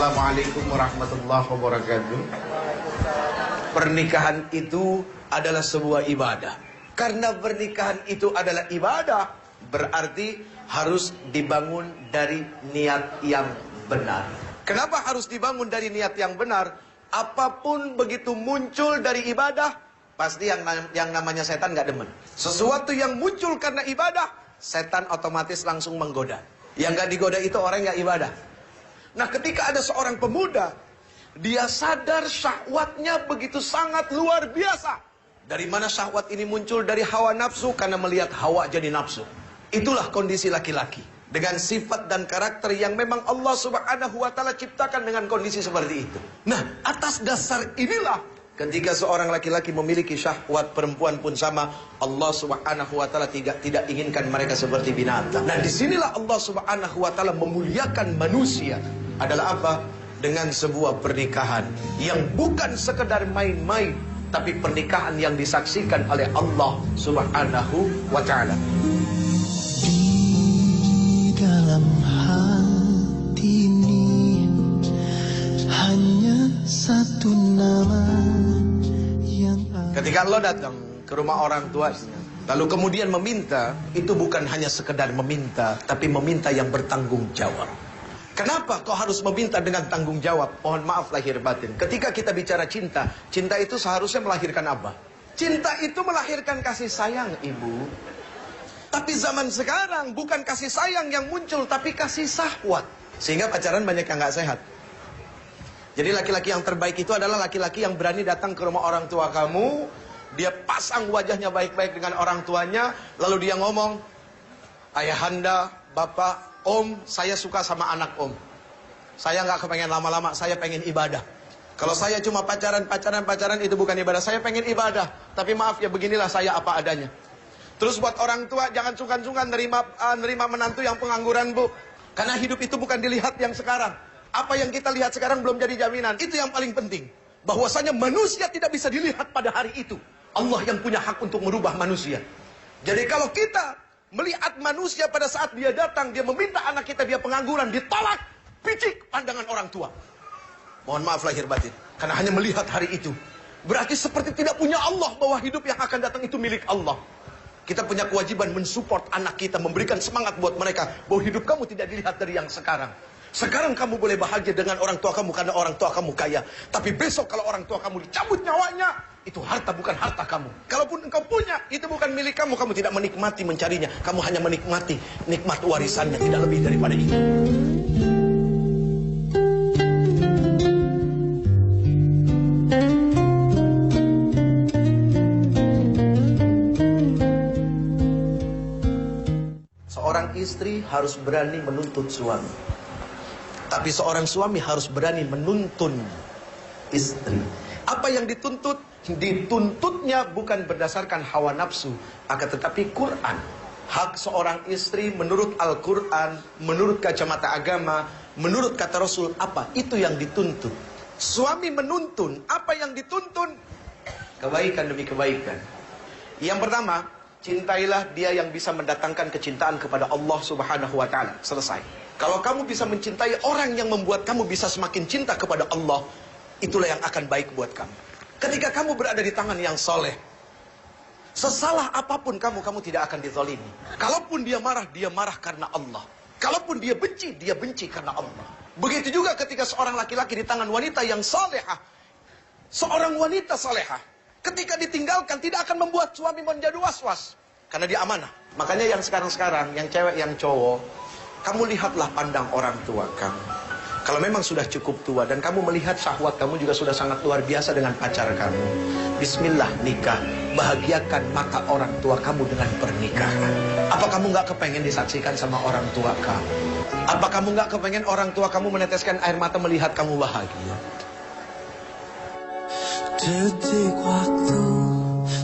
Assalamualaikum warahmatullahi wabarakatuh. Pernikahan itu adalah sebuah ibadah. Karena pernikahan itu adalah ibadah, berarti harus dibangun dari niat yang benar. Kenapa harus dibangun dari niat yang benar? Apapun begitu muncul dari ibadah, pasti yang namanya setan nggak demen. Sesuatu yang muncul karena ibadah, setan otomatis langsung menggoda. Yang nggak digoda itu orang yang ibadah. Nah, ketika ada seorang pemuda, dia sadar syahwatnya begitu sangat luar biasa. Dari mana syahwat ini muncul? Dari hawa nafsu, karena melihat hawa jadi nafsu. Itulah kondisi laki-laki. Dengan sifat dan karakter yang memang Allah Subhanahu wa ta'ala ciptakan dengan kondisi seperti itu. Nah, atas dasar inilah, ketika seorang laki-laki memiliki syahwat, perempuan pun sama. Allah Subhanahu wa ta'ala tidak inginkan mereka seperti binatang. Nah, disinilah Allah Subhanahu wa ta'ala memuliakan manusia. Adalah apa? Dengan sebuah pernikahan yang bukan sekedar main-main, tapi pernikahan yang disaksikan oleh Allah Subhanahu wa ta'ala. Di dalam hati ini hanya satu nama yang ketika Allah datang ke rumah orang tuanya, lalu kemudian meminta, itu bukan hanya sekedar meminta, tapi meminta yang bertanggung jawab. Kenapa kau harus meminta dengan tanggung jawab? Mohon maaf lahir batin. Ketika kita bicara cinta, cinta itu seharusnya melahirkan apa? Cinta itu melahirkan kasih sayang, ibu. Tapi zaman sekarang bukan kasih sayang yang muncul, tapi kasih syahwat. Sehingga pacaran banyak yang gak sehat. Jadi laki-laki yang terbaik itu adalah laki-laki yang berani datang ke rumah orang tua kamu. Dia pasang wajahnya baik-baik dengan orang tuanya. Lalu dia ngomong, ayahanda, bapak, om, saya suka sama anak om. Saya nggak kepengen lama-lama, saya pengen ibadah. Kalau saya cuma pacaran itu bukan ibadah. Saya pengen ibadah, tapi maaf ya, beginilah saya apa adanya. Terus buat orang tua, jangan sungkan-sungkan nerima menantu yang pengangguran, bu. Karena hidup itu bukan dilihat yang sekarang. Apa yang kita lihat sekarang belum jadi jaminan. Itu yang paling penting. Bahwasanya manusia tidak bisa dilihat pada hari itu. Allah yang punya hak untuk merubah manusia. Jadi kalau kita melihat manusia pada saat dia datang, dia meminta anak kita, dia pengangguran, ditolak, picik pandangan orang tua. Mohon maaf lahir batin. Karena hanya melihat hari itu. Berarti seperti tidak punya Allah, bahwa hidup yang akan datang itu milik Allah. Kita punya kewajiban mensupport anak kita, memberikan semangat buat mereka, bahwa hidup kamu tidak dilihat dari yang sekarang. Sekarang kamu boleh bahagia dengan orang tua kamu karena orang tua kamu kaya. Tapi besok kalau orang tua kamu dicabut nyawanya, itu harta bukan harta kamu. Kalaupun engkau punya, itu bukan milik kamu. Kamu tidak menikmati mencarinya. Kamu hanya menikmati nikmat warisannya, tidak lebih daripada itu. Seorang istri harus berani menuntut suami. Tapi seorang suami harus berani menuntun istri. Apa yang dituntut? Dituntutnya bukan berdasarkan hawa nafsu, akan tetapi Quran. Hak seorang istri menurut Al-Quran, menurut kacamata agama, menurut kata Rasul, apa? Itu yang dituntut. Suami menuntun, apa yang dituntun? Kebaikan demi kebaikan. Yang pertama, cintailah dia yang bisa mendatangkan kecintaan kepada Allah Subhanahu wa ta'ala. Selesai. Kalau kamu bisa mencintai orang yang membuat kamu bisa semakin cinta kepada Allah, itulah yang akan baik buat kamu. Ketika kamu berada di tangan yang soleh, sesalah apapun kamu tidak akan dizalimi. Kalaupun dia marah karena Allah. Kalaupun dia benci karena Allah. Begitu juga ketika seorang laki-laki di tangan wanita yang salehah. Seorang wanita salehah, ketika ditinggalkan tidak akan membuat suami menjadi was-was. Karena dia amanah. Makanya yang sekarang-sekarang, yang cewek, yang cowok, kamu lihatlah pandang orang tua kamu. Kalau memang sudah cukup tua dan kamu melihat syahwat kamu juga sudah sangat luar biasa dengan pacar kamu, bismillah nikah. Bahagiakan mata orang tua kamu dengan pernikahan. Apa kamu nggak kepengen disaksikan sama orang tua kamu? Apa kamu nggak kepengen orang tua kamu meneteskan air mata melihat kamu bahagia? detik waktu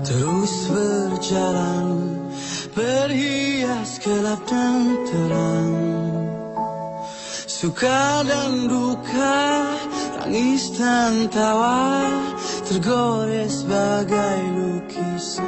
terus berjalan, berhias gelap dan terang, suka dan duka, tangis dan tawa, tergores bagai lukisan.